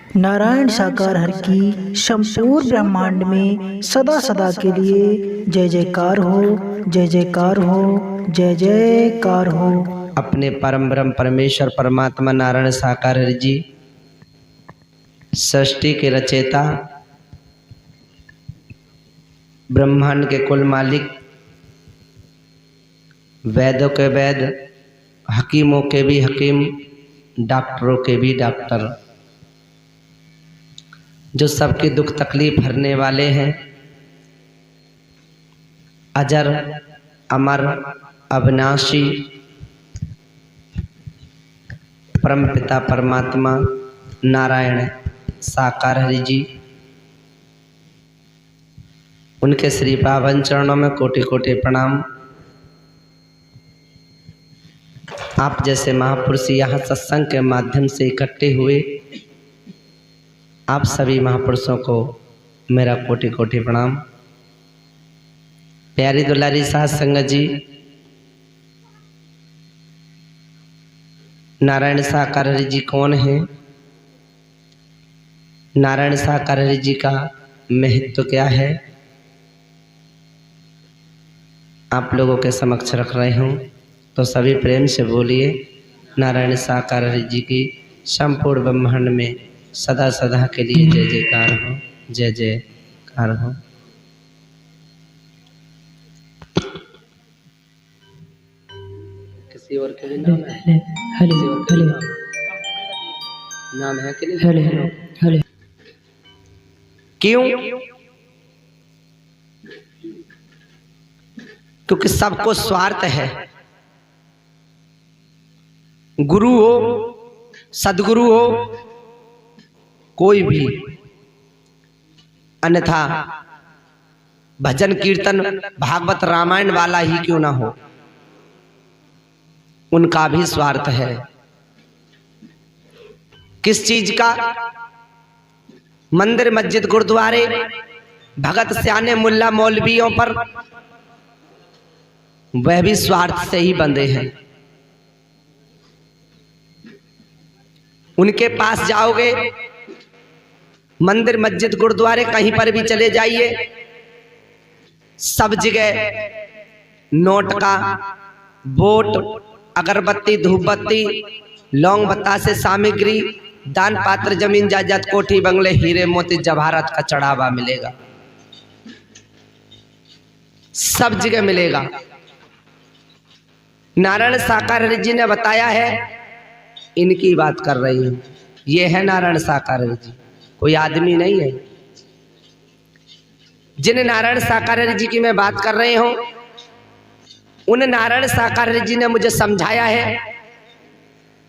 नारायण साकार हर की संपूर्ण ब्रह्मांड में सदा सदा के लिए जय जयकार हो, जय जयकार हो, जय जयकार हो। अपने परम ब्रह्म परमेश्वर परमात्मा नारायण साकार हरि जी सृष्टि के रचयिता, ब्रह्मांड के कुल मालिक, वेदों के वेद, हकीमों के भी हकीम, डॉक्टरों के भी डॉक्टर, जो सबके दुख तकलीफ हरने वाले हैं, अजर अमर अविनाशी परम पिता परमात्मा नारायण साकार हरि जी, उनके श्री पावन चरणों में कोटि कोटि प्रणाम। आप जैसे महापुरुष यहाँ सत्संग के माध्यम से इकट्ठे हुए, आप सभी महापुरुषों को मेरा कोटि कोटि प्रणाम। प्यारी दुलारी साध संगत जी, नारायण साकार हरि जी कौन है? नारायण साकार हरि जी का महत्व क्या है? आप लोगों के समक्ष रख रहे हूँ, तो सभी प्रेम से बोलिए नारायण साकार हरि जी की संपूर्ण ब्रह्मांड में सदा सदा के लिए जय जयकार हो, जय जयकार हो। किसी और के भी नाम है? किसी और के भी नाम है कि नहीं? क्यों? क्योंकि सबको स्वार्थ है। गुरु हो, सदगुरु हो, कोई भी, अन्यथा भजन कीर्तन भागवत रामायण वाला ही क्यों ना हो, उनका भी स्वार्थ है। किस चीज का? मंदिर मस्जिद गुरुद्वारे भगत सियाने मुल्ला मौलवियों पर वह भी स्वार्थ से ही बंधे हैं। उनके पास जाओगे, मंदिर मस्जिद गुरुद्वारे कहीं पर भी चले जाइए, सब जगह नोट का, वोट, अगरबत्ती, धूपबत्ती, लौंग बतासे सामग्री, दान पात्र, जमीन जायदाद, कोठी बंगले, हीरे मोती जवाहरात का चढ़ावा मिलेगा, सब जगह मिलेगा। नारायण साकार हरि जी ने बताया है, इनकी बात कर रही हूं। ये है नारायण साकार हरि जी, कोई आदमी नहीं है। जिन नारायण साकार हरि जी की मैं बात कर रही हूं, उन नारायण साकार हरि जी ने मुझे समझाया है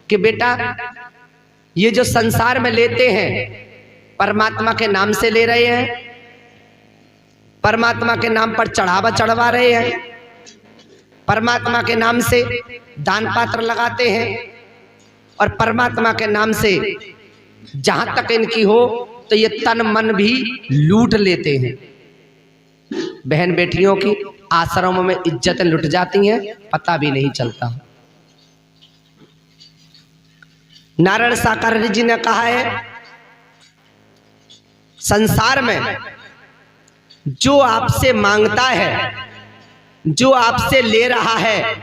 कि बेटा, ये जो संसार में लेते हैं, परमात्मा के नाम से ले रहे हैं, परमात्मा के नाम पर चढ़ावा चढ़वा रहे हैं, परमात्मा के नाम से दान पात्र लगाते हैं, और परमात्मा के नाम से जहां तक इनकी हो तो ये तन मन भी लूट लेते हैं। बहन बेटियों की आश्रमों में इज्जतें लुट जाती हैं, पता भी नहीं चलता। नारायण साकार हरि जी ने कहा है, संसार में जो आपसे मांगता है, जो आपसे ले रहा है,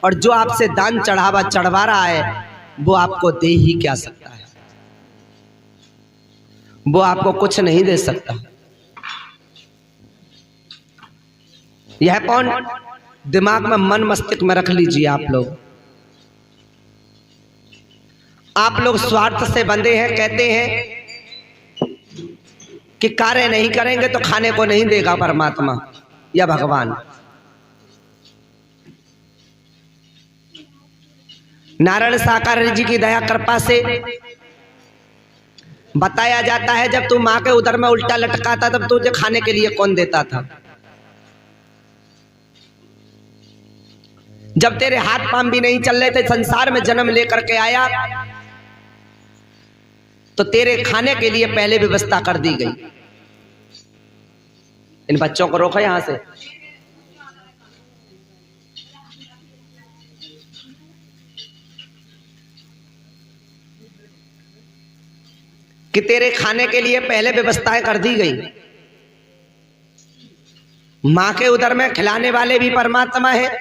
और जो आपसे दान चढ़ावा चढ़वा रहा है, वो आपको दे ही क्या सकता है? वो आपको कुछ नहीं दे सकता। यह पॉइंट दिमाग में, मन मस्तिष्क में रख लीजिए। आप लोग स्वार्थ से बंधे हैं। कहते हैं कि कार्य नहीं करेंगे तो खाने को नहीं देगा परमात्मा या भगवान। नारायण साकार हरि जी की दया कृपा से बताया जाता है, जब तू मां के उदर में उल्टा लटका था, तब तुझे खाने के लिए कौन देता था? जब तेरे हाथ पांव भी नहीं चल रहे थे, संसार में जन्म लेकर के आया, तो तेरे खाने के लिए पहले व्यवस्था कर दी गई। इन बच्चों को रोको यहां से। कि तेरे खाने के लिए पहले व्यवस्थाएं कर दी गई। मां के उदर में खिलाने वाले भी परमात्मा है।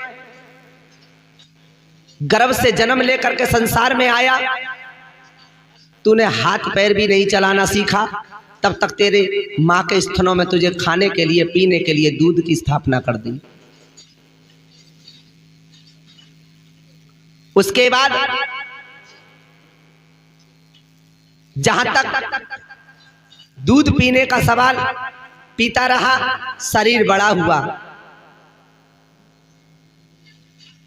गर्भ से जन्म लेकर के संसार में आया, तूने हाथ पैर भी नहीं चलाना सीखा, तब तक तेरे मां के स्तनों में तुझे खाने के लिए पीने के लिए दूध की स्थापना कर दी। उसके बाद जहां तक दूध पीने का सवाल, पीता रहा, शरीर बड़ा हुआ।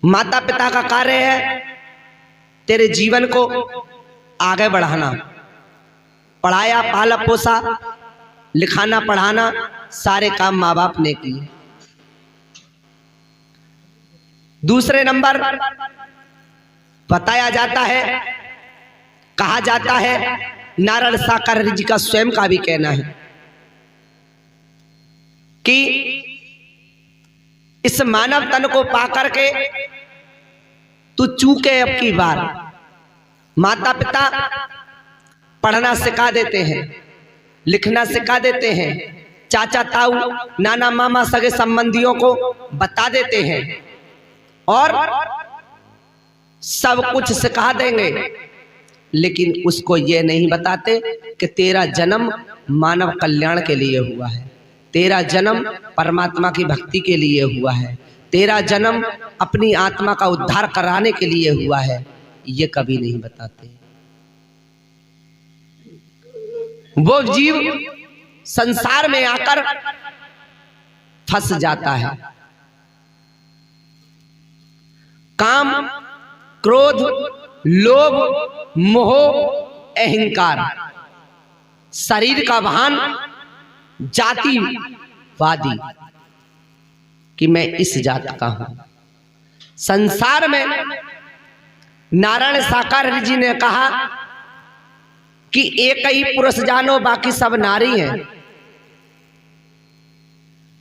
माता पिता का कार्य है तेरे जीवन को आगे बढ़ाना। पढ़ाया, पाला पोसा, लिखाना पढ़ाना, सारे काम माँ बाप ने किए। दूसरे नंबर बताया जाता है, कहा जाता है, नारायण साकार जी का स्वयं का भी कहना है कि इस मानव तन को पाकर के तू चूके अब की बार। माता पिता पढ़ना सिखा देते हैं, लिखना सिखा देते हैं, चाचा ताऊ नाना मामा सगे संबंधियों को बता देते हैं और सब कुछ सिखा देंगे, लेकिन उसको ये नहीं बताते कि तेरा जन्म मानव कल्याण के लिए हुआ है, तेरा जन्म परमात्मा की भक्ति के लिए हुआ है, तेरा जन्म अपनी आत्मा का उद्धार कराने के लिए हुआ है। ये कभी नहीं बताते। वो जीव संसार में आकर फंस जाता है। काम, क्रोध, लोभ, मोह, अहंकार, शरीर का भान, जातिवादी कि मैं इस जात का हूं। संसार में नारायण साकार जी ने कहा कि एक ही पुरुष जानो बाकी सब नारी हैं।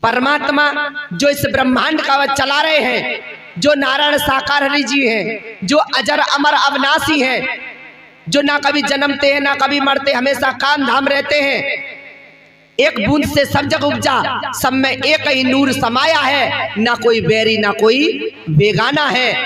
परमात्मा जो इस ब्रह्मांड का चला रहे हैं, जो नारायण साकार जी हैं, जो अजर अमर अविनाशी हैं, जो ना कभी जन्मते हैं ना कभी मरते, हमेशा काम धाम रहते हैं। एक बूंद से सब जग उपजा, सब में एक ही नूर समाया है, ना कोई बैरी ना कोई बेगाना है।